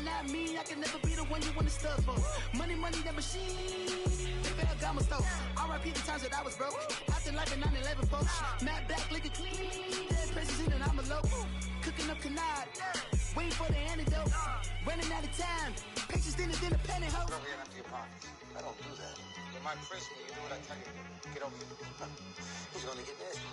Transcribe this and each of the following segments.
but not me. I can never be the one you want to stuff for. Money, that machine. The bell got my stove. R.I.P. the times that I was broke. Acting like a 9/11 folks. Matte back, looking clean. Dead presses in and I'm alone. Cooking up canard. Waiting for the antidote. Running out of time. Patience thinner than a pantyhose. Don't get empty your pockets. I don't do that. You might press me. You do what I tell you to do. Get over here. He's gonna get nasty.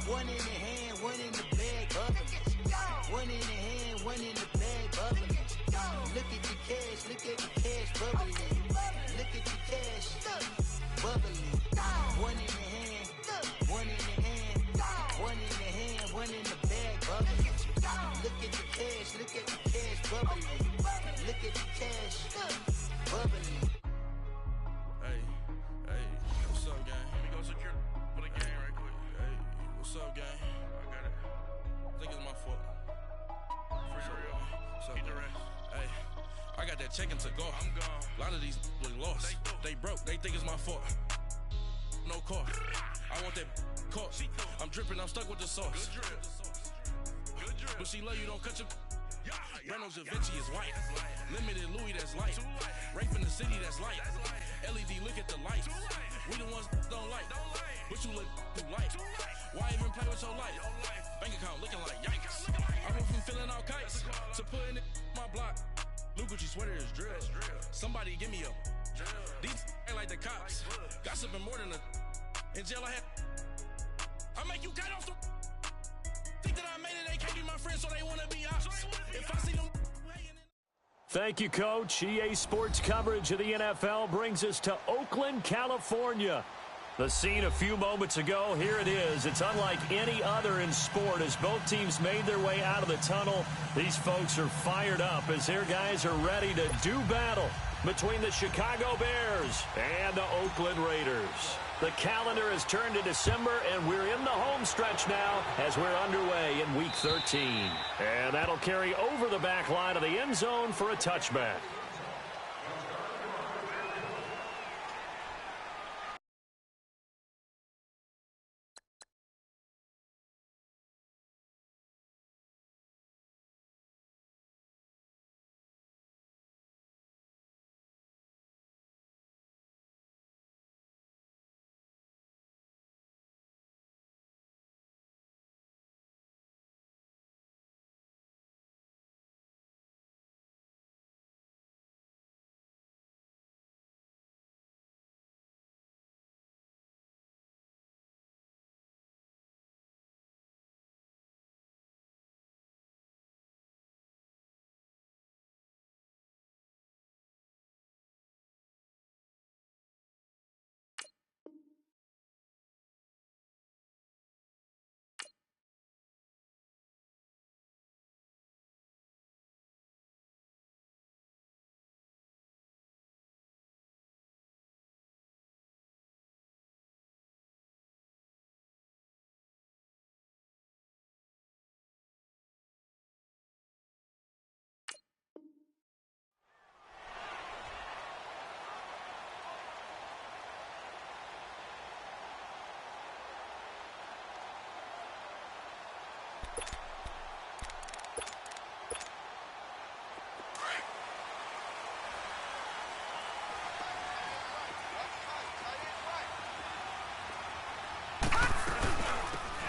One in the hand, one in the bag, bubbling. One in the hand, one in the bag, bubbling. Look at the cash, bubbling. Look at the cash, bubbling. One in the hand, one in the hand, one in the hand, one in the bag, bubbling. Look at the cash, bubbling. Look at the cash, bubbling. Hey, what's up, gang? Let me go secure for the game right quick. Hey, what's up, gang? I got it. I think it's my fault. For real. Keep the rest. Hey, I got that check-in to go. I'm gone. A lot of these look lost. They broke. They think it's my fault. No car. I want that car. I'm dripping. I'm stuck with the sauce. Good drip. But she love you. Don't cut your. Reynolds Da Vinci is white. Limited Louis, that's light. Rape in the city, that's light. LED, look at the lights. We the ones don't like. But you look too light. Why even play with your life? Bank account looking like yikes. I went from filling out kites to putting it in my block. Blue Gucci sweater is drill. Somebody give me a. These ain't like the cops. Gossiping more than a. In jail I had. I make you cut off the. Think that I made it, they can't be my friends, so they want to be ops. If I see them. Thank you, Coach. EA Sports coverage of the NFL brings us to Oakland, California. The scene a few moments ago, here it is. It's unlike any other in sport as both teams made their way out of the tunnel. These folks are fired up as their guys are ready to do battle between the Chicago Bears and the Oakland Raiders. The calendar has turned to December, and we're in the home stretch now as we're underway in Week 13. And that'll carry over the back line of the end zone for a touchback.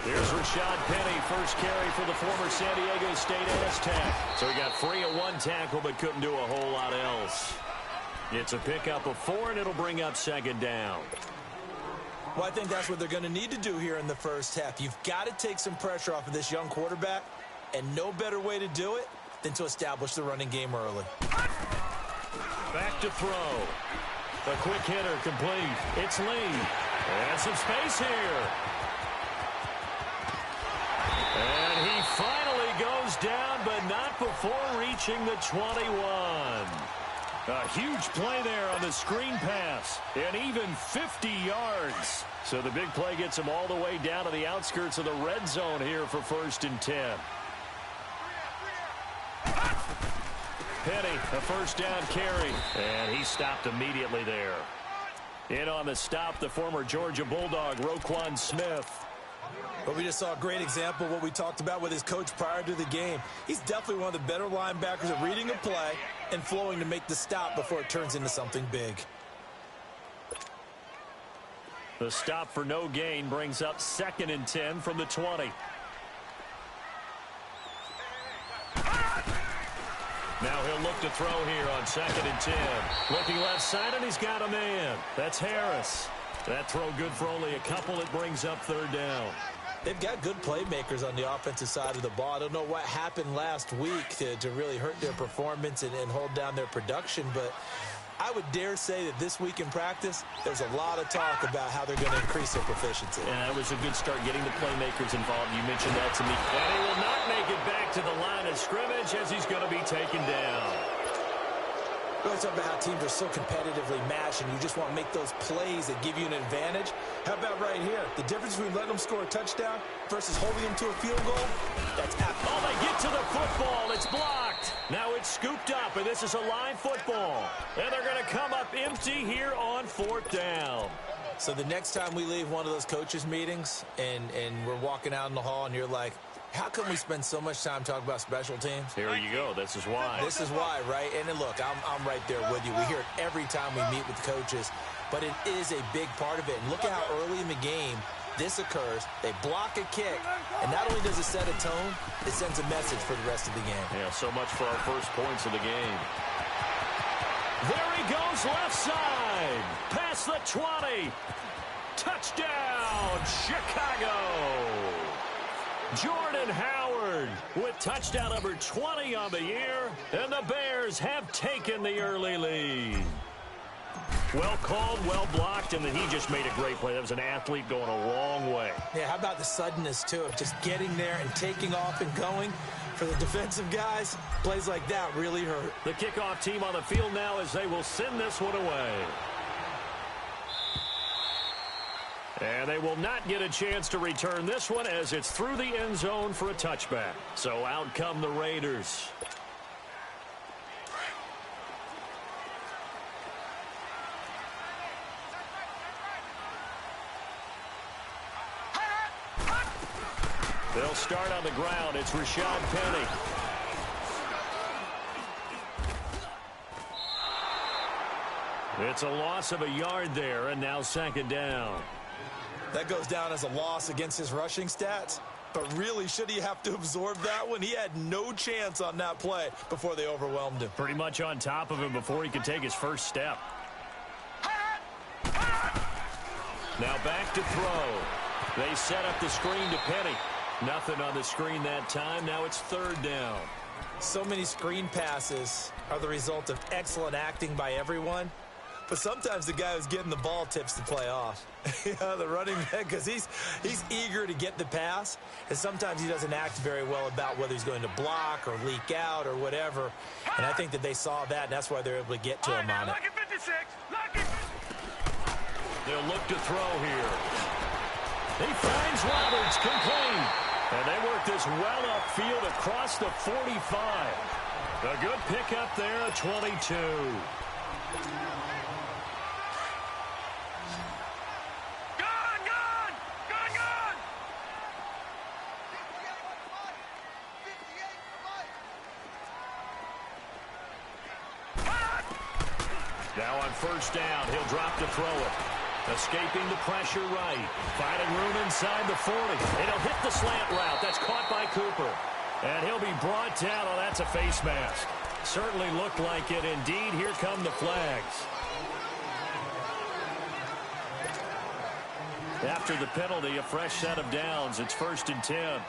Here's Rashad Penny, first carry for the former San Diego State Aztec. So he got free of one tackle but couldn't do a whole lot else. It's a pickup of 4, and it'll bring up second down. Well, I think that's what they're going to need to do here in the first half. You've got to take some pressure off of this young quarterback, and no better way to do it than to establish the running game early. Back to throw. The quick hitter complete. It's Lee. And some space here. And he finally goes down, but not before reaching the 21. A huge play there on the screen pass, and even 50 yards. So the big play gets him all the way down to the outskirts of the red zone here for 1st and 10. Penny, a first down carry, and he stopped immediately there. In on the stop, the former Georgia Bulldog, Roquan Smith. But we just saw a great example of what we talked about with his coach prior to the game. He's definitely one of the better linebackers at reading a play and flowing to make the stop before it turns into something big. The stop for no gain brings up 2nd and 10 from the 20. Now he'll look to throw here on 2nd and 10. Looking left side, and he's got a man. That's Harris. That throw good for only a couple. It brings up 3rd down. They've got good playmakers on the offensive side of the ball. I don't know what happened last week to really hurt their performance and hold down their production, but I would dare say that this week in practice, there's a lot of talk about how they're going to increase their proficiency. Yeah, that was a good start getting the playmakers involved. You mentioned that to me. And he will not make it back to the line of scrimmage as he's going to be taken down. We always talk about how teams are so competitively matched and you just want to make those plays that give you an advantage. How about right here? The difference between letting them score a touchdown versus holding them to a field goal? That's oh, they get to the football. It's blocked. Now it's scooped up, and this is a live football. And they're going to come up empty here on 4th down. So the next time we leave one of those coaches' meetings and we're walking out in the hall and you're like, how come we spend so much time talking about special teams? Here you go. This is why. This is why, right? And then look, I'm right there with you. We hear it every time we meet with coaches, but it is a big part of it. And look at how early in the game this occurs. They block a kick, and not only does it set a tone, it sends a message for the rest of the game. Yeah, so much for our first points of the game. There he goes, left side. Past the 20. Touchdown, Chicago. Jordan Howard with touchdown number 20 on the year, and the Bears have taken the early lead. Well called, well blocked, and then he just made a great play. That was an athlete going a long way. Yeah, how about the suddenness, too, of just getting there and taking off and going? For the defensive guys, plays like that really hurt. The kickoff team on the field now as they will send this one away. And they will not get a chance to return this one as it's through the end zone for a touchback. So out come the Raiders. They'll start on the ground. It's Rashad Penny. It's a loss of a yard there, and now 2nd down. That goes down as a loss against his rushing stats. But really, should he have to absorb that one? He had no chance on that play before they overwhelmed him. Pretty much on top of him before he could take his first step. Now back to throw. They set up the screen to Penny. Nothing on the screen that time. Now it's 3rd down. So many screen passes are the result of excellent acting by everyone. But sometimes the guy who's getting the ball tips the play off. The running back, because he's eager to get the pass, and sometimes he doesn't act very well about whether he's going to block or leak out or whatever. And I think that they saw that, and that's why they're able to get to him on it. They'll look to throw here. He finds Roberts, complete. And they work this well upfield across the 45. A good pickup there at 22. Now on 1st down, he'll drop to throw it. Escaping the pressure right. Finding room inside the 40. And he'll hit the slant route. That's caught by Cooper. And he'll be brought down. Oh, that's a face mask. Certainly looked like it. Indeed, here come the flags. After the penalty, a fresh set of downs. It's 1st and 10.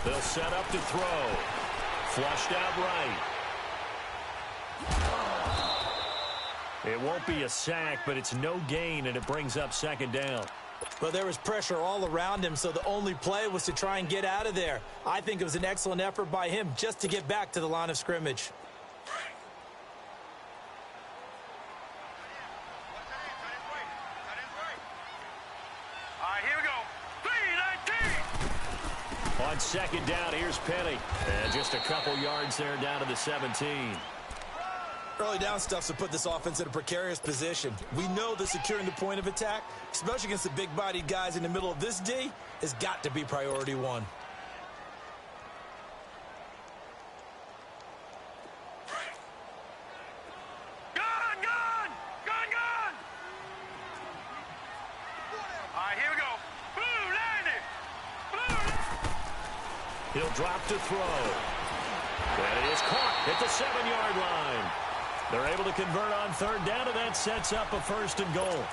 They'll set up to throw. Flushed out right. It won't be a sack, but it's no gain, and it brings up 2nd down. Well, there was pressure all around him, so the only play was to try and get out of there. I think it was an excellent effort by him just to get back to the line of scrimmage. On second down, here's Penny. And just a couple yards there down to the 17. Early down stuff to put this offense in a precarious position. We know that securing the point of attack, especially against the big-bodied guys in the middle of this D, has got to be priority one. He'll drop to throw. And it is caught at the 7-yard line. They're able to convert on third down, and that sets up a 1st and goal.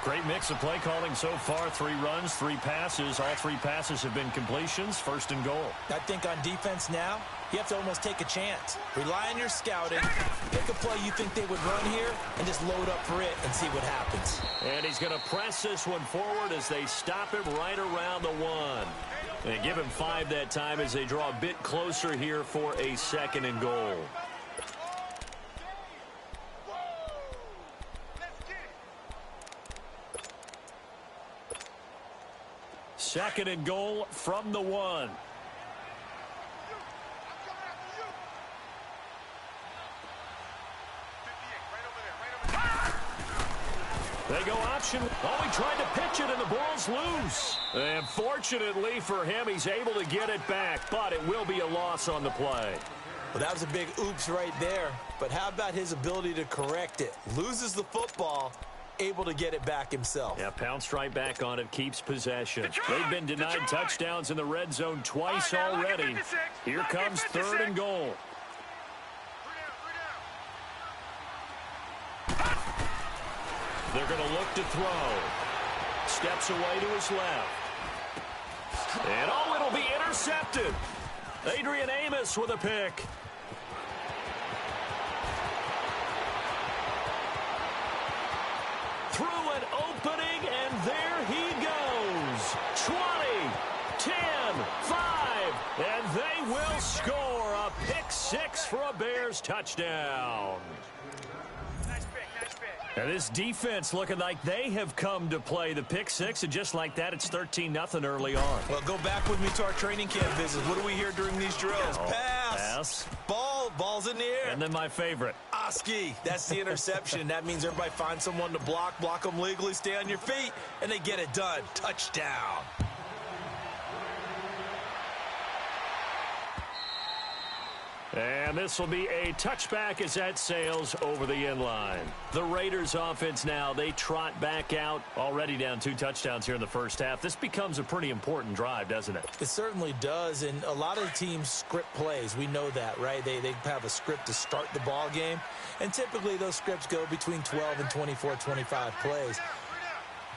Great mix of play calling so far. 3 runs, 3 passes. All 3 passes have been completions. 1st and goal. I think on defense now, you have to almost take a chance. Rely on your scouting. Pick a play you think they would run here and just load up for it and see what happens. And he's going to press this one forward as they stop him right around the 1. And give him 5 that time as they draw a bit closer here for a 2nd and goal. Second and goal from the 1. They go option. Oh, he tried to pitch it, and the ball's loose. And fortunately for him, he's able to get it back, but it will be a loss on the play. Well, that was a big oops right there. But how about his ability to correct it? Loses the football, able to get it back himself. Yeah, pounced right back on it, keeps possession. They've been denied touchdowns in the red zone twice already. Here comes 3rd and goal. They're going to look to throw. Steps away to his left. And, oh, it'll be intercepted. Adrian Amos with a pick. Through an opening, and there he goes. 20, 10, 5, and they will score a pick 6 for a Bears touchdown. And this defense looking like they have come to play the pick 6, and just like that, it's 13-0 early on. Well, go back with me to our training camp visits. What do we hear during these drills? Oh, pass. Ball's in the air. And then my favorite. Oski, that's the interception. That means everybody finds someone to block them legally, stay on your feet, and they get it done. Touchdown. And this will be a touchback as that sails over the end line. The Raiders offense now, they trot back out, already down 2 touchdowns here in the first half. This becomes a pretty important drive, doesn't it? It certainly does, and a lot of teams script plays. We know that, right? They have a script to start the ball game, and typically those scripts go between 12 and 24, 25 plays.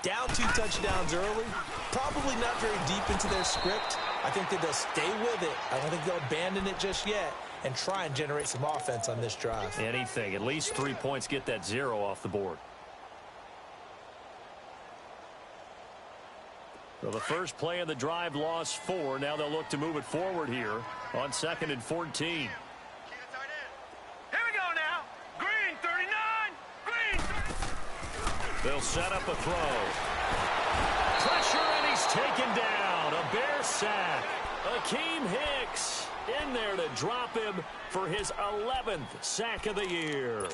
Down 2 touchdowns early, probably not very deep into their script. I think that they'll stay with it. I don't think they'll abandon it just yet and try and generate some offense on this drive. Anything. At least 3 points, get that 0 off the board. So the first play of the drive lost 4. Now they'll look to move it forward here on 2nd and 14. Here we go now. Green 39. Green 39. They'll set up a throw. Pressure, and he's taken down. A Bear sack. Akeem Hicks in there to drop him for his 11th sack of the year.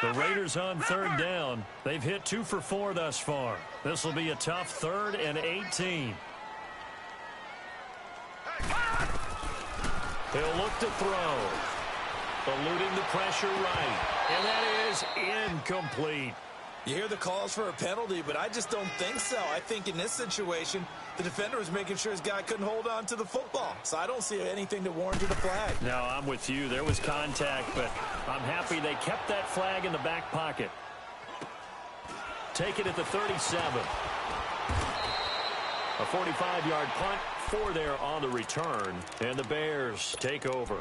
The Raiders on 3rd down. They've hit 2 for 4 thus far. This will be a tough 3rd and 18. They'll look to throw. Eluding the pressure right. And that is incomplete. You hear the calls for a penalty, but I just don't think so. I think in this situation, the defender was making sure his guy couldn't hold on to the football. So I don't see anything that warranted a flag. No, I'm with you. There was contact, but I'm happy they kept that flag in the back pocket. Take it at the 37. A 45-yard punt, 4 there on the return, and the Bears take over.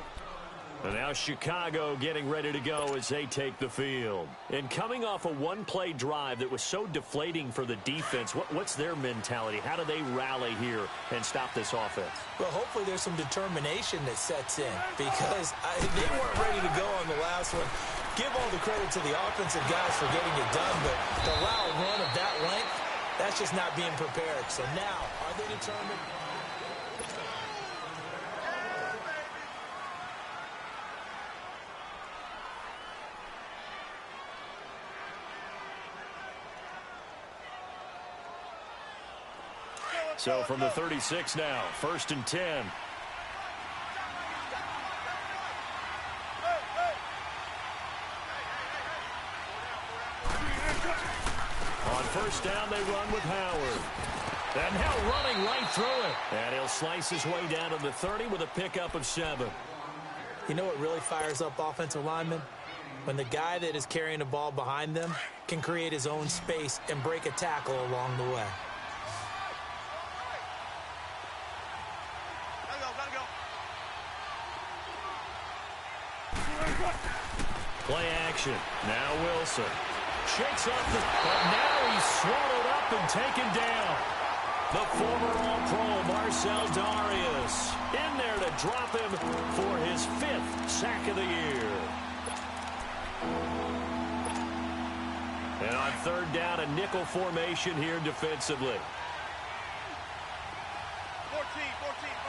And now Chicago getting ready to go as they take the field. And coming off a one-play drive that was so deflating for the defense, what's their mentality? How do they rally here and stop this offense? Well, hopefully there's some determination that sets in because they weren't ready to go on the last one. Give all the credit to the offensive guys for getting it done, but to allow a run of that length, That's just not being prepared. So now, are they determined? So from the 36 now, 1st and 10. On 1st down, they run with Howard. And now running right through it. And he'll slice his way down to the 30 with a pickup of 7. You know what really fires up offensive linemen? When the guy that is carrying the ball behind them can create his own space and break a tackle along the way. Play action. Now Wilson. Shakes off the... But now he's swallowed up and taken down. The former All-Pro Marcel Darius in there to drop him for his 5th sack of the year. And on 3rd down, a nickel formation here defensively. 14, run it.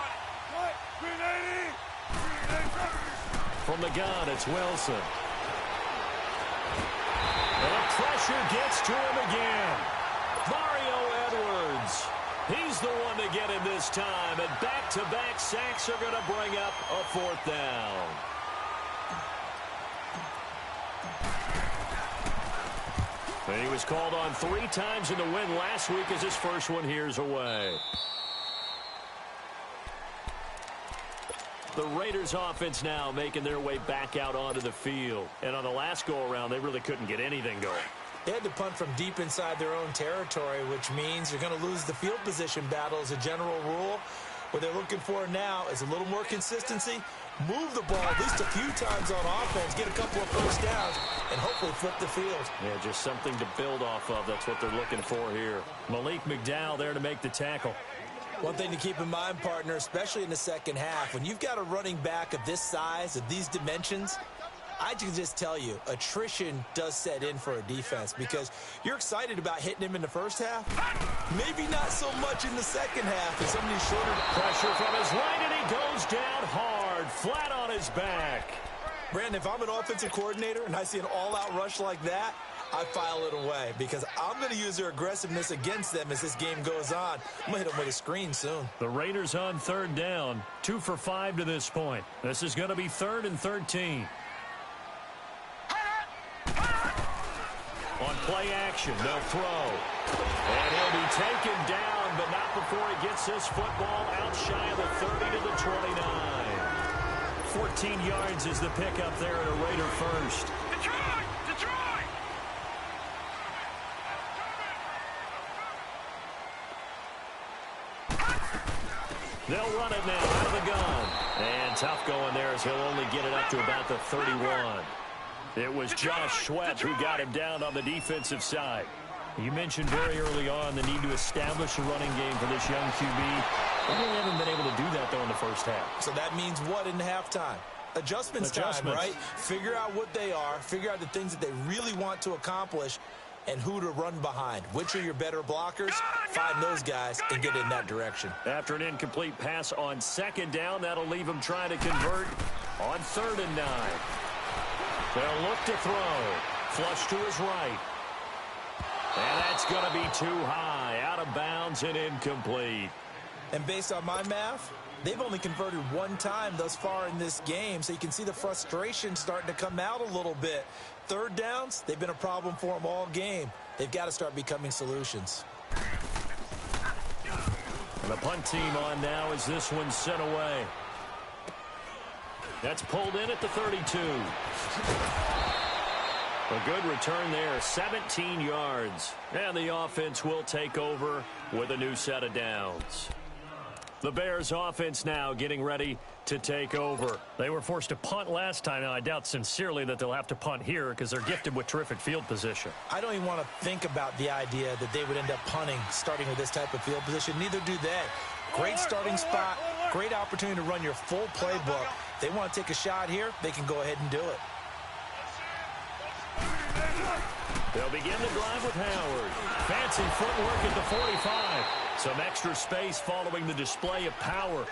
What? 380. From the gun, it's Wilson. And the pressure gets to him again. Mario Edwards. He's the one to get him this time. And back-to-back sacks are going to bring up a 4th down. And he was called on 3 times in the win last week as his first one here's away. The Raiders offense now making their way back out onto the field. And on the last go-around, they really couldn't get anything going. They had to punt from deep inside their own territory, which means you're going to lose the field position battle as a general rule. What they're looking for now is a little more consistency, move the ball at least a few times on offense, get a couple of first downs, and hopefully flip the field. Yeah, just something to build off of. That's what they're looking for here. Malik McDowell there to make the tackle. One thing to keep in mind, partner, especially in the second half, when you've got a running back of this size, of these dimensions, I can just tell you, attrition does set in for a defense because you're excited about hitting him in the first half. Maybe not so much in the second half as somebody's shorter. Pressure from his right, and he goes down hard, flat on his back. Brandon, if I'm an offensive coordinator and I see an all-out rush like that, I file it away because I'm going to use their aggressiveness against them as this game goes on. I'm going to hit them with a screen soon. The Raiders on 3rd down, 2 for 5 to this point. This is going to be 3rd and 13. On play action, no throw. And he'll be taken down, but not before he gets this football out shy of the 30 to the 29. 14 yards is the pickup there at a Raider first. Detroit! Detroit! They'll run it now out of the gun. And tough going there as he'll only get it up to about the 31. It was Josh Sweat who got him down on the defensive side. You mentioned very early on the need to establish a running game for this young QB. They really haven't been able to do that, though, in the first half. So that means what in halftime? Adjustments time, right? Figure out what they are, figure out the things that they really want to accomplish, and who to run behind. Which are your better blockers? Find those guys and get in that direction. After an incomplete pass on 2nd down, that'll leave him trying to convert on 3rd and 9. They'll look to throw. Flush to his right. And that's going to be too high. Out of bounds and incomplete. And based on my math, they've only converted 1 time thus far in this game, so you can see the frustration starting to come out a little bit. 3rd downs, they've been a problem for them all game. They've got to start becoming solutions. And the punt team on now as this one's sent away. That's pulled in at the 32. A good return there, 17 yards. And the offense will take over with a new set of downs. The Bears offense now getting ready to take over. They were forced to punt last time. Now, I doubt sincerely that they'll have to punt here because they're gifted with terrific field position. I don't even want to think about the idea that they would end up punting starting with this type of field position. Neither do they. Great starting spot, great opportunity to run your full playbook. They want to take a shot here, they can go ahead and do it. They'll begin the drive with Howard. Fancy footwork at the 45. Some extra space following the display of power.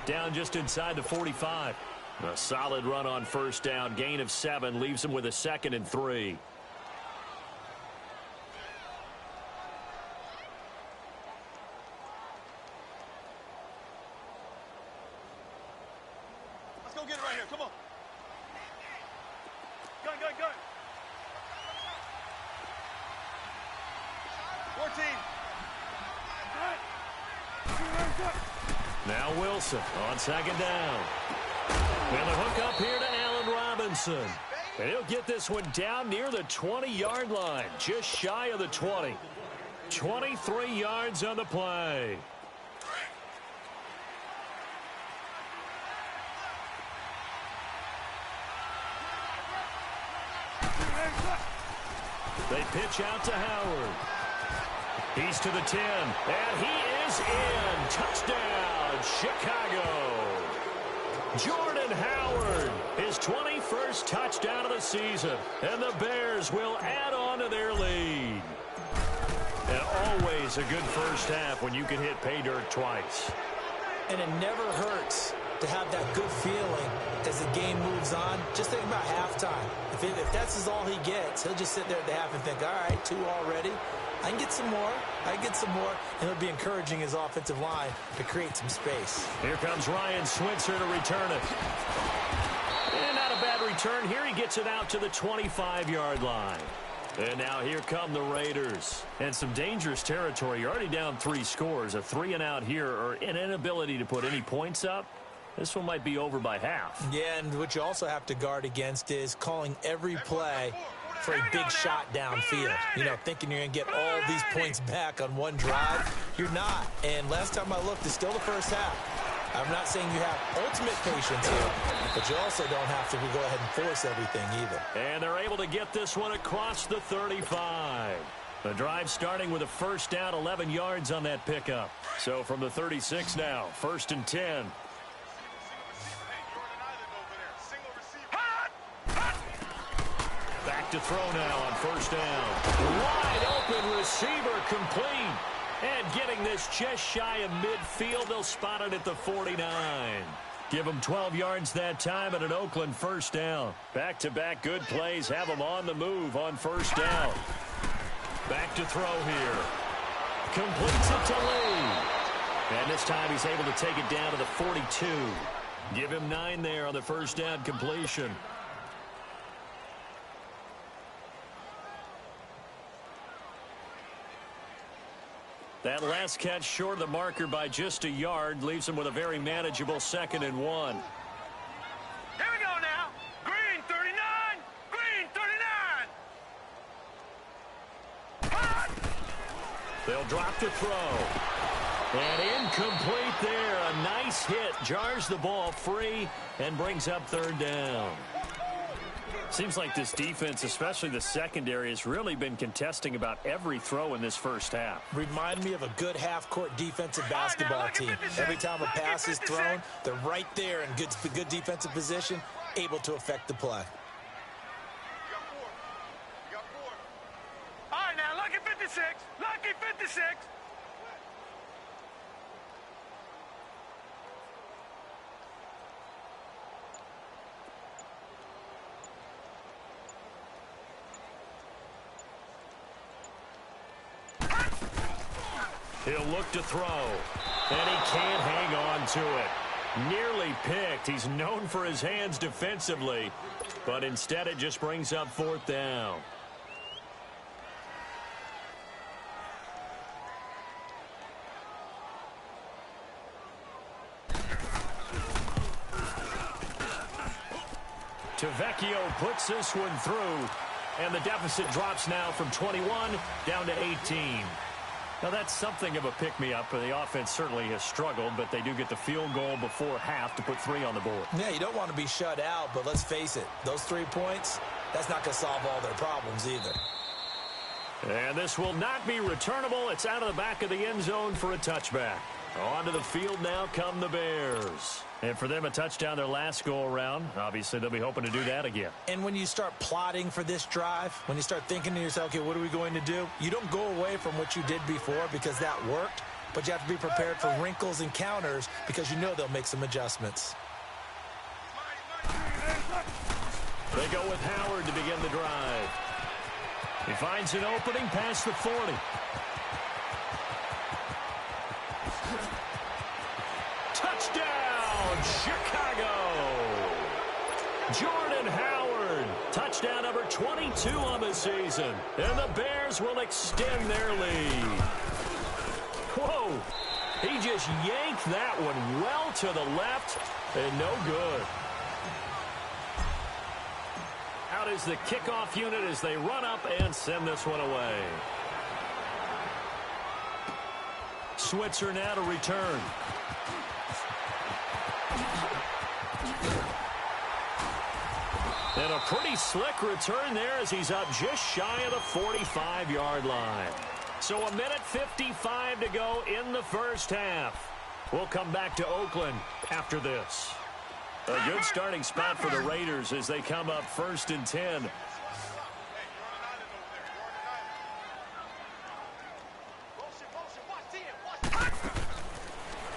Down just inside the 45. A solid run on first down. Gain of 7 leaves him with a 2nd and 3. Let's go get it right here. Come on. Gun, gun, gun. 14. Now Wilson on 2nd down. And the hook up here to Allen Robinson. And he'll get this one down near the 20-yard line, just shy of the 20. 23 yards on the play. They pitch out to Howard. He's to the 10, and he is in. Touchdown, Chicago. Jordan Howard, his 21st touchdown of the season, and the Bears will add on to their lead. And always a good first half when you can hit pay dirt twice. And it never hurts to have that good feeling as the game moves on. Just think about halftime. If that's all he gets, he'll just sit there at the half and think, all right, 2 already. I can get some more. I can get some more. And he'll be encouraging his offensive line to create some space. Here comes Ryan Switzer to return it. And not a bad return. Here he gets it out to the 25-yard line. And now here come the Raiders. And some dangerous territory. You're already down 3 scores. A 3-and-out here, or an inability to put any points up. This one might be over by half. Yeah, and what you also have to guard against is calling every play for a big shot downfield. You know, thinking you're going to get all these points back on one drive. You're not. And last time I looked, it's still the first half. I'm not saying you have ultimate patience here, but you also don't have to go ahead and force everything either. And they're able to get this one across the 35. The drive starting with a first down, 11 yards on that pickup. So from the 36 now, 1st and 10. Back to throw now on first down. Wide open receiver complete. And getting this just shy of midfield, they'll spot it at the 49. Give them 12 yards that time and an Oakland first down. Back-to-back good plays have them on the move on first down. Back to throw here. Completes it to Lee. And this time he's able to take it down to the 42. Give him 9 there on the first down completion. That last catch short of the marker by just a yard leaves him with a very manageable 2nd and 1. Here we go now. Green 39. Green 39. They'll drop to throw. And incomplete there. A nice hit. Jars the ball free and brings up 3rd down. Seems like this defense, especially the secondary, has really been contesting about every throw in this first half. Remind me of a good half-court defensive basketball team. Every time a pass is thrown, they're right there in good defensive position, able to affect the play. All right, now, lucky 56. Lucky 56. He'll look to throw, and he can't hang on to it. Nearly picked. He's known for his hands defensively, but instead it just brings up 4th down. Tavecchio puts this one through, and the deficit drops now from 21 down to 18. Now, that's something of a pick-me-up. The offense certainly has struggled, but they do get the field goal before half to put 3 on the board. Yeah, you don't want to be shut out, but let's face it, those 3 points, that's not going to solve all their problems either. And this will not be returnable. It's out of the back of the end zone for a touchback. Onto the field now come the Bears. And for them, a touchdown their last go-around. Obviously, they'll be hoping to do that again. And when you start plotting for this drive, when you start thinking to yourself, okay, what are we going to do? You don't go away from what you did before because that worked, but you have to be prepared for wrinkles and counters because you know they'll make some adjustments. They go with Howard to begin the drive. He finds an opening past the 40. Touchdown, Chicago! Jordan Howard, touchdown number 22 on the season. And the Bears will extend their lead. Whoa, he just yanked that one well to the left and no good. Out is the kickoff unit as they run up and send this one away. Switzer now to return. And a pretty slick return there as he's up just shy of the 45-yard line. So a minute 55 to go in the first half. We'll come back to Oakland after this. A good starting spot for the Raiders as they come up 1st and 10.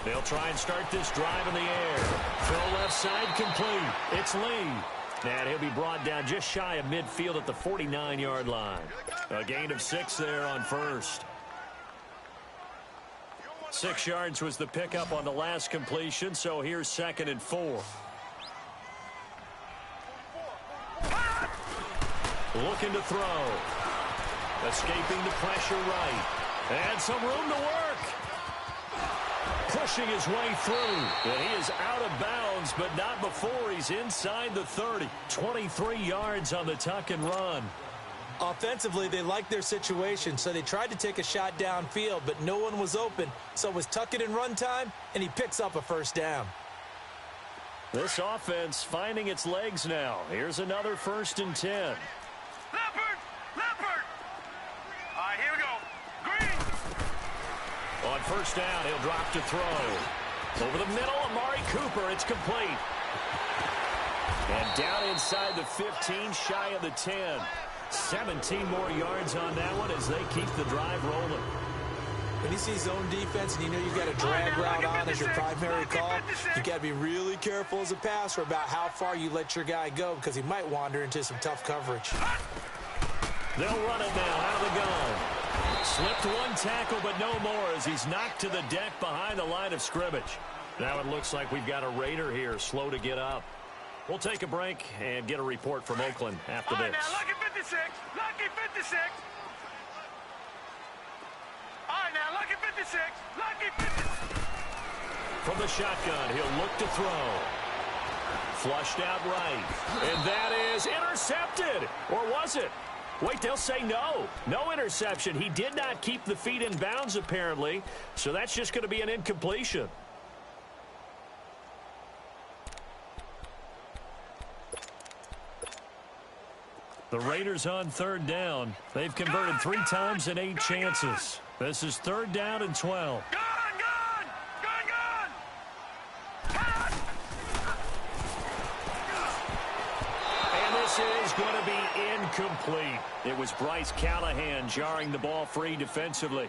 They'll try and start this drive in the air. Throw left side complete. It's Lee. And he'll be brought down just shy of midfield at the 49-yard line. A gain of 6 there on first. 6 yards was the pickup on the last completion, so here's 2nd and 4. Looking to throw. Escaping the pressure right. And some room to work. Pushing his way through. And he is out of bounds, but not before he's inside the 30. 23 yards on the tuck and run. Offensively, they liked their situation, so they tried to take a shot downfield, but no one was open. So it was tuck it and run time, and he picks up a first down. This offense finding its legs now. Here's another 1st and 10. Leopard! Leopard! All right, here we go. Green! On first down, he'll drop to throw. Over the middle, Amari Cooper. It's complete. And down inside the 15, shy of the 10. 17 more yards on that one as they keep the drive rolling. When you see zone defense and you know you've got a drag route on as your primary call, you got to be really careful as a passer about how far you let your guy go because he might wander into some tough coverage. They'll run it now out of the gun. Slipped one tackle, but no more as he's knocked to the deck behind the line of scrimmage. Now it looks like we've got a Raider here slow to get up. We'll take a break and get a report from Oakland after this. Now, lucky 56. Lucky 56. All right, now, lucky 56. Lucky 56. From the shotgun, he'll look to throw. Flushed out right. And that is intercepted. Or was it? Wait, they'll say no. No interception. He did not keep the feet in bounds, apparently. So that's just going to be an incompletion. The Raiders on 3rd down. They've converted 3 times in 8 chances. This is 3rd down and 12. Gone! And this is going to be incomplete. It was Bryce Callahan jarring the ball free defensively.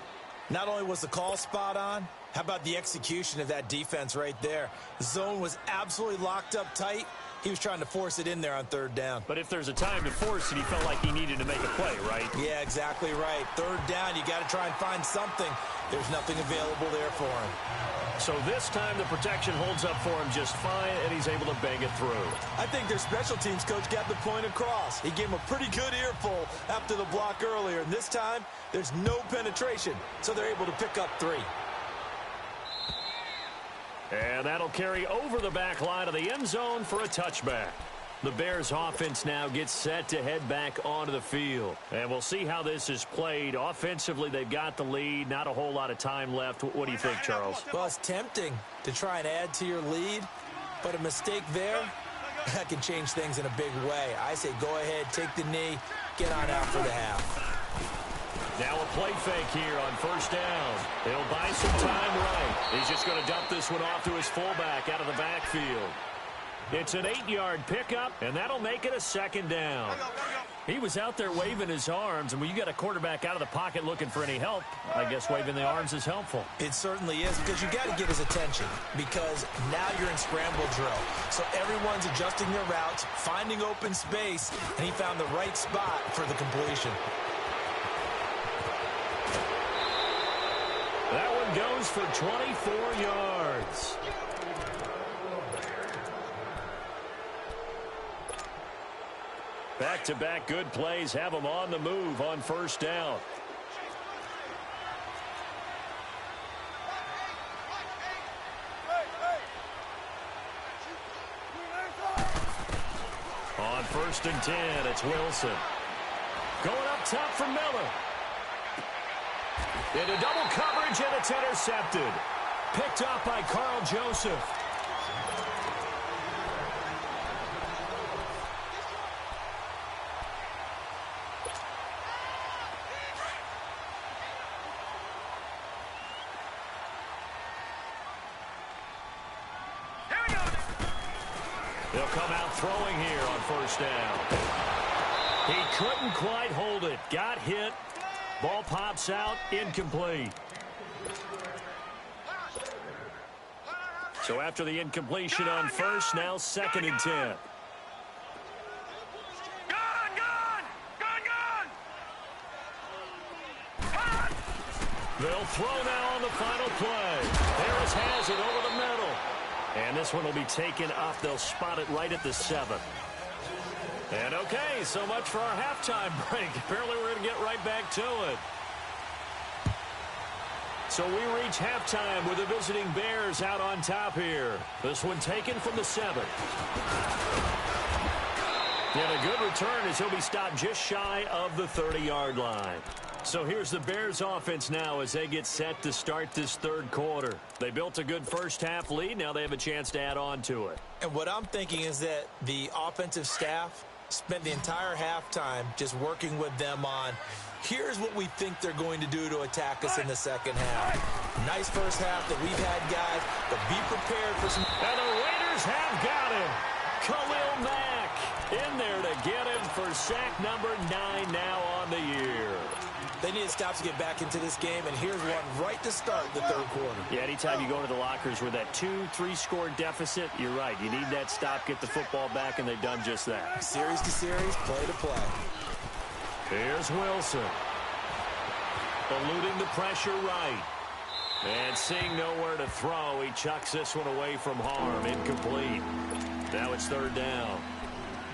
Not only was the call spot on, how about the execution of that defense right there? The zone was absolutely locked up tight. He was trying to force it in there on 3rd down. But if there's a time to force it, he felt like he needed to make a play, right? Yeah, exactly right. 3rd down, you got to try and find something. There's nothing available there for him. So this time the protection holds up for him just fine, and he's able to bang it through. I think their special teams coach got the point across. He gave him a pretty good earful after the block earlier, and this time there's no penetration, so they're able to pick up 3. And that'll carry over the back line of the end zone for a touchback. The Bears offense now gets set to head back onto the field. And we'll see how this is played. Offensively, they've got the lead. Not a whole lot of time left. What do you think, Charles? Well, it's tempting to try and add to your lead, but a mistake there, that can change things in a big way. I say go ahead, take the knee, get on out for the half. Now a play fake here on first down. He'll buy some time right. He's just going to dump this one off to his fullback out of the backfield. It's an 8-yard pickup, and that'll make it a second down. He was out there waving his arms, and when you got a quarterback out of the pocket looking for any help, I guess waving the arms is helpful. It certainly is, because you got to get his attention, because now you're in scramble drill. So everyone's adjusting their routes, finding open space, and he found the right spot for the completion. That one goes for 24 yards. Back-to-back good plays have them on the move on first down. On 1st and 10, it's Wilson. Going up top for Miller. Into double coverage, and it's intercepted. Picked up by Carl Joseph. They'll come out throwing here on first down. He couldn't quite hold it. Got hit. Ball pops out. Incomplete. So after the incompletion on first, now 2nd and 10. They'll throw now on the final play. Harris has it over the middle. And this one will be taken up. They'll spot it right at the 7. And okay, so much for our halftime break. Apparently we're going to get right back to it. So we reach halftime with the visiting Bears out on top here. This one taken from the 7. And a good return as he'll be stopped just shy of the 30-yard line. So here's the Bears offense now as they get set to start this third quarter. They built a good first-half lead. Now they have a chance to add on to it. And what I'm thinking is that the offensive staff spent the entire halftime just working with them on, here's what we think they're going to do to attack us in the second half. Nice first half that we've had, guys, but be prepared for some... And the Raiders have got him. Khalil Mack in there to get him for sack number 9 now on the year. They need to stop to get back into this game, and here's one right to start the third quarter. Yeah, anytime you go into the lockers with that 2-3 score deficit, you're right. You need that stop, get the football back, and they've done just that. Series to series, play to play. Here's Wilson. Eluding the pressure right. And seeing nowhere to throw, he chucks this one away from harm. Incomplete. Now it's 3rd down.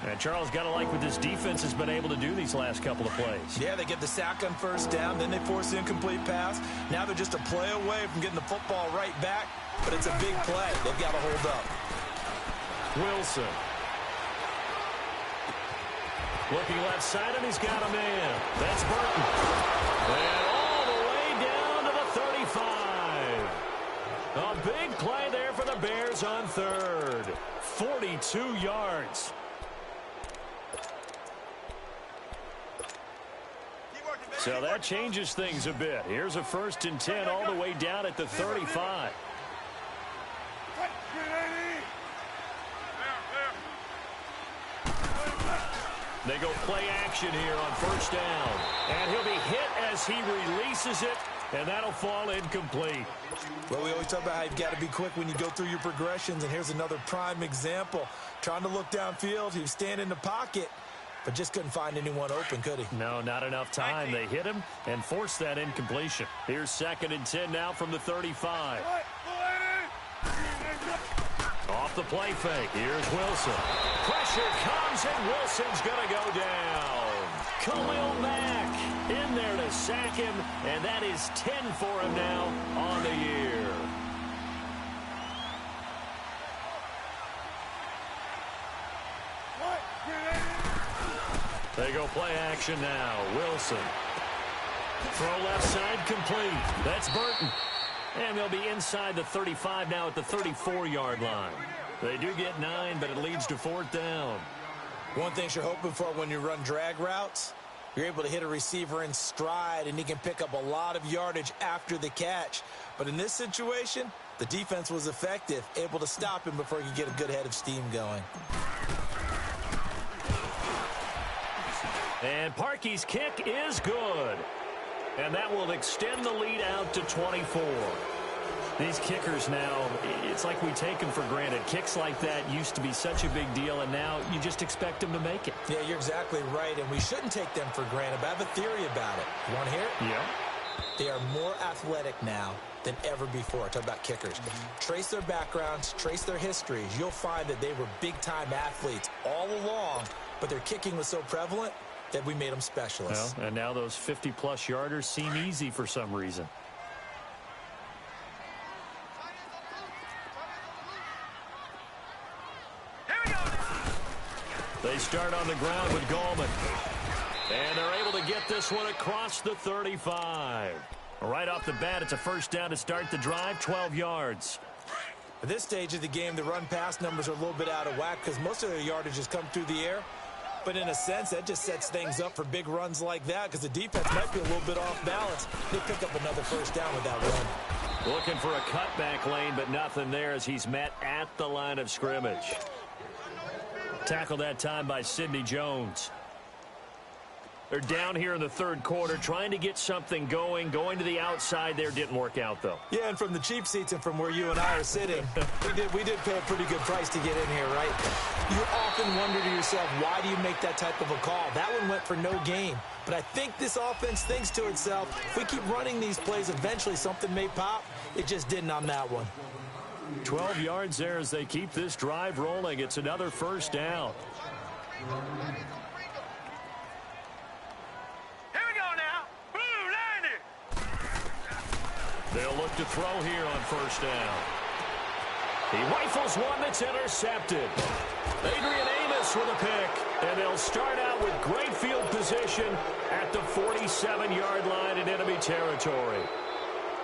And Charles, got to like what this defense has been able to do these last couple of plays. Yeah, they get the sack on first down, then they force the incomplete pass. Now they're just a play away from getting the football right back, but it's a big play. They've got to hold up. Wilson. Looking left side, and he's got a man. That's Burton. And all the way down to the 35. A big play there for the Bears on 3rd. 42 yards. So that changes things a bit. Here's a 1st and 10 all the way down at the 35. They go play action here on first down. And he'll be hit as he releases it, and that'll fall incomplete. Well, we always talk about how you've got to be quick when you go through your progressions, and here's another prime example. Trying to look downfield, he was standing in the pocket, but just couldn't find anyone open, could he? No, not enough time. They hit him and forced that incompletion. Here's 2nd and 10 now from the 35. Off the play fake. Here's Wilson. Pressure comes, and Wilson's going to go down. Khalil Mack in there to sack him, and that is 10 for him now on the year. They go play action now. Wilson. Throw left side complete. That's Burton. And they'll be inside the 35 now at the 34-yard line. They do get 9, but it leads to 4th down. One thing you're hoping for when you run drag routes, You're able to hit a receiver in stride, and he can pick up a lot of yardage after the catch. But in this situation, the defense was effective, able to stop him before he could get a good head of steam going. And Parkey's kick is good. And that will extend the lead out to 24. These kickers now, it's like we take them for granted. Kicks like that used to be such a big deal, and now you just expect them to make it. Yeah, you're exactly right, and we shouldn't take them for granted, but I have a theory about it. You want to hear it? Yeah. They are more athletic now than ever before. Talk about kickers. Trace their backgrounds, trace their histories. You'll find that they were big-time athletes all along, but their kicking was so prevalent that we made them specialists. Well, and now those 50-plus yarders seem easy for some reason. They start on the ground with Gallman. And they're able to get this one across the 35. Right off the bat, it's a first down to start the drive, 12 yards. At this stage of the game, the run-pass numbers are a little bit out of whack because most of their yardage has come through the air. But in a sense, that just sets things up for big runs like that because the defense might be a little bit off balance. They pick up another first down with that run. Looking for a cutback lane, but nothing there as he's met at the line of scrimmage. Tackled that time by Sidney Jones. They're down here in the third quarter, trying to get something going. Going to the outside there didn't work out, though. Yeah, and from the cheap seats and from where you and I are sitting, we did pay a pretty good price to get in here, right? You often wonder to yourself, why do you make that type of a call? That one went for no gain. But I think this offense thinks to itself, if we keep running these plays, eventually something may pop. It just didn't on that one. 12 yards there as they keep this drive rolling. It's another first down. Here we go now. Blue landed. They'll look to throw here on first down. He rifles one that's intercepted. Adrian Amos with a pick. And they'll start out with great field position at the 47-yard line in enemy territory.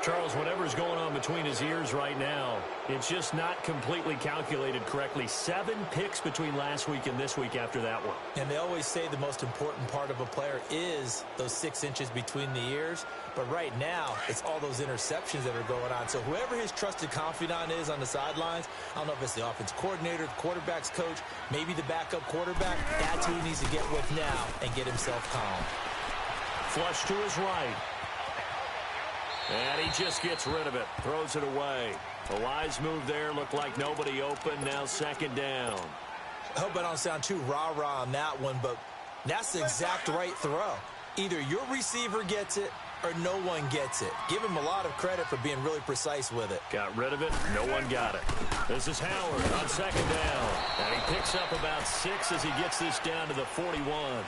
Charles, whatever's going on between his ears right now, it's just not completely calculated correctly. 7 picks between last week and this week after that one. And they always say the most important part of a player is those 6 inches between the ears. But right now, it's all those interceptions that are going on. So whoever his trusted confidant is on the sidelines, I don't know if it's the offense coordinator, the quarterback's coach, maybe the backup quarterback, that's who he needs to get with now and get himself calm. Flush to his right. And he just gets rid of it, throws it away. A wise move there, looked like nobody open, now second down. I hope I don't sound too rah-rah on that one, but that's the exact right throw. Either your receiver gets it or no one gets it. Give him a lot of credit for being really precise with it. Got rid of it, no one got it. This is Howard on second down. And he picks up about 6 as he gets this down to the 41.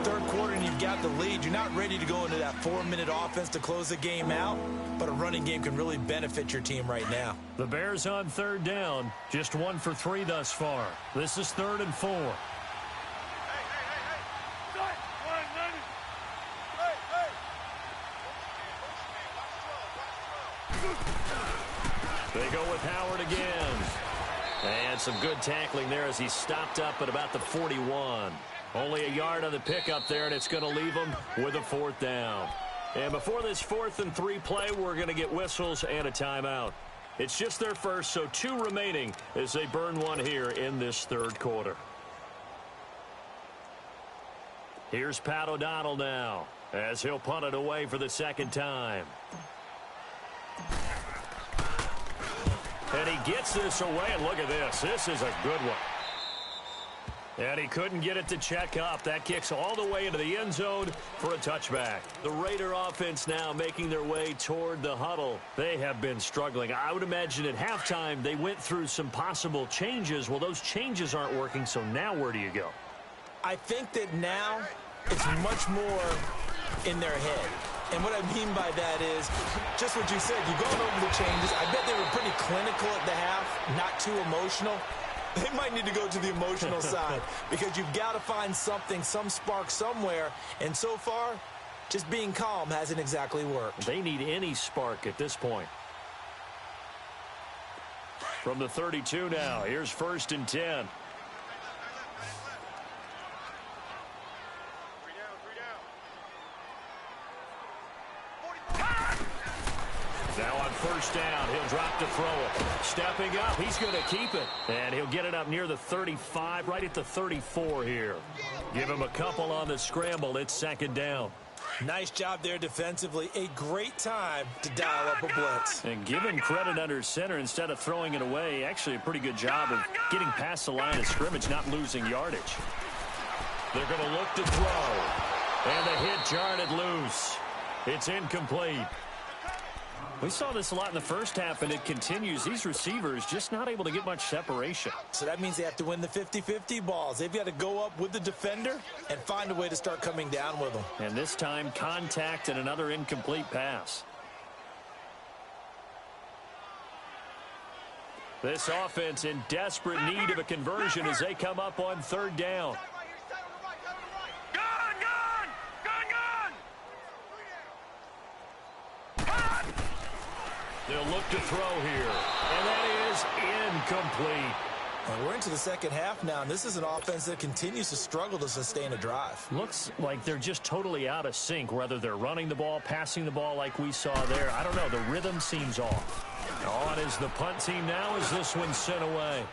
Third quarter and you've got the lead. You're not ready to go into that 4-minute offense to close the game out, but a running game can really benefit your team right now. The Bears on third down, just 1 for 3 thus far. This is 3rd and 4. They go with Howard again. And some good tackling there as he stopped up at about the 41. Only a yard on the pickup there, and it's going to leave them with a 4th down. And before this 4th and 3 play, we're going to get whistles and a timeout. It's just their first, so 2 remaining as they burn one here in this third quarter. Here's Pat O'Donnell now as he'll punt it away for the second time. And he gets this away, and look at this. This is a good one. And he couldn't get it to check up. That kicks all the way into the end zone for a touchback. The Raider offense now making their way toward the huddle. They have been struggling. I would imagine at halftime they went through some possible changes. Well, those changes aren't working, so now where do you go? I think that now it's much more in their head. And what I mean by that is just what you said. You've gone over the changes. I bet they were pretty clinical at the half, not too emotional. They might need to go to the emotional side because you've got to find something, some spark somewhere. And so far, just being calm hasn't exactly worked. They need any spark at this point. From the 32 now, here's 1st and 10. Now on first down, he'll drop to throw it. Stepping up, he's going to keep it. And he'll get it up near the 35, right at the 34 here. Give him a couple on the scramble. It's second down. Nice job there defensively. A great time to dial up a blitz. And give him credit under center instead of throwing it away. Actually, a pretty good job of getting past the line of scrimmage, not losing yardage. They're going to look to throw. And the hit jarred it loose. It's incomplete. We saw this a lot in the first half, and it continues. These receivers just not able to get much separation. So that means they have to win the 50-50 balls. They've got to go up with the defender and find a way to start coming down with them. And this time, contact and another incomplete pass. This offense in desperate need of a conversion as they come up on third down. They'll look to throw here, and that is incomplete. Well, we're into the second half now, and this is an offense that continues to struggle to sustain a drive. Looks like they're just totally out of sync, whether they're running the ball, passing the ball like we saw there. I don't know. The rhythm seems off. On is the punt team now as this one's sent away.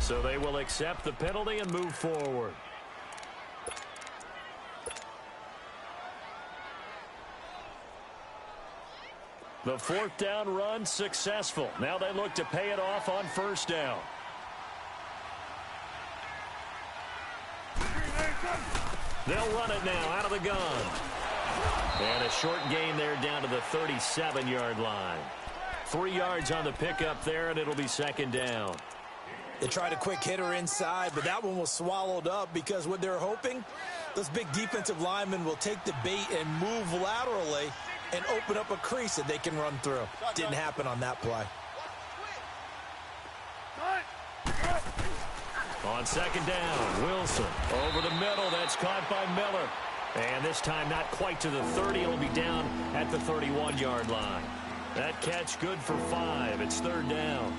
So they will accept the penalty and move forward. The fourth down run successful. Now they look to pay it off on first down. They'll run it now out of the gun. And a short gain there down to the 37-yard line. 3 yards on the pickup there, and it'll be second down. They tried a quick hitter inside, but that one was swallowed up because what they're hoping, those big defensive linemen will take the bait and move laterally and open up a crease that they can run through. Didn't happen on that play. On second down, Wilson over the middle. That's caught by Miller. And this time not quite to the 30. It'll be down at the 31-yard line. That catch good for 5. It's third down.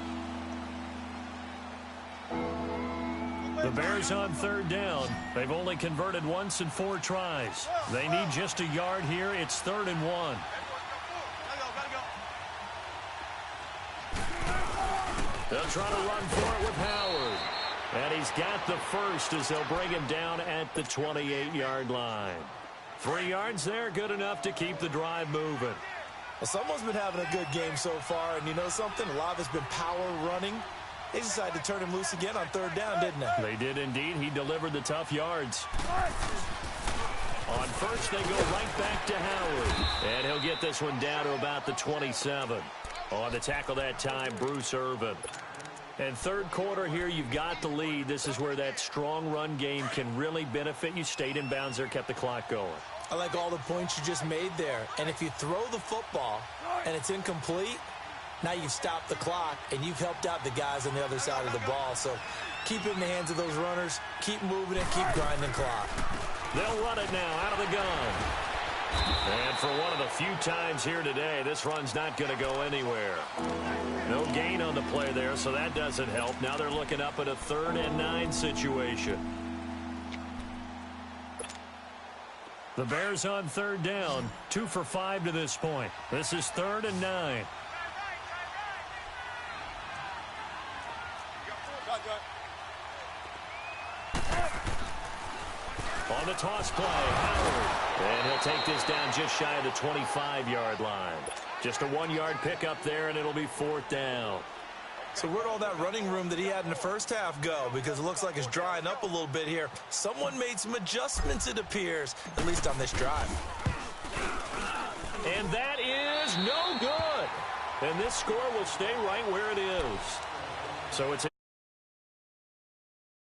The Bears on third down. They've only converted once in 4 tries. They need just a yard here. It's 3rd and 1. They'll try to run for it with Howard. And he's got the first as they'll bring him down at the 28-yard line. 3 yards there, good enough to keep the drive moving. Well, someone's been having a good game so far, and you know something? A lot of it's been power running. They decided to turn him loose again on third down, didn't they? They did indeed. He delivered the tough yards. On first, they go right back to Howard. And he'll get this one down to about the 27. On the tackle that time, Bruce Irvin. And third quarter here, you've got the lead. This is where that strong run game can really benefit you. Stayed in bounds there, kept the clock going. I like all the points you just made there. And if you throw the football and it's incomplete, now you've stopped the clock, and you've helped out the guys on the other side of the ball. So keep it in the hands of those runners. Keep moving it. Keep grinding clock. They'll run it now out of the gun. And for one of the few times here today, this run's not going to go anywhere. No gain on the play there, so that doesn't help. Now they're looking up at a 3rd and 9 situation. The Bears on third down, 2 for 5 to this point. This is 3rd and 9. On the toss play, Howard. And he'll take this down just shy of the 25-yard line. Just a 1-yard pickup there, and it'll be 4th down. So where'd all that running room that he had in the first half go? Because it looks like it's drying up a little bit here. Someone made some adjustments, it appears, at least on this drive. And that is no good. And this score will stay right where it is. So it's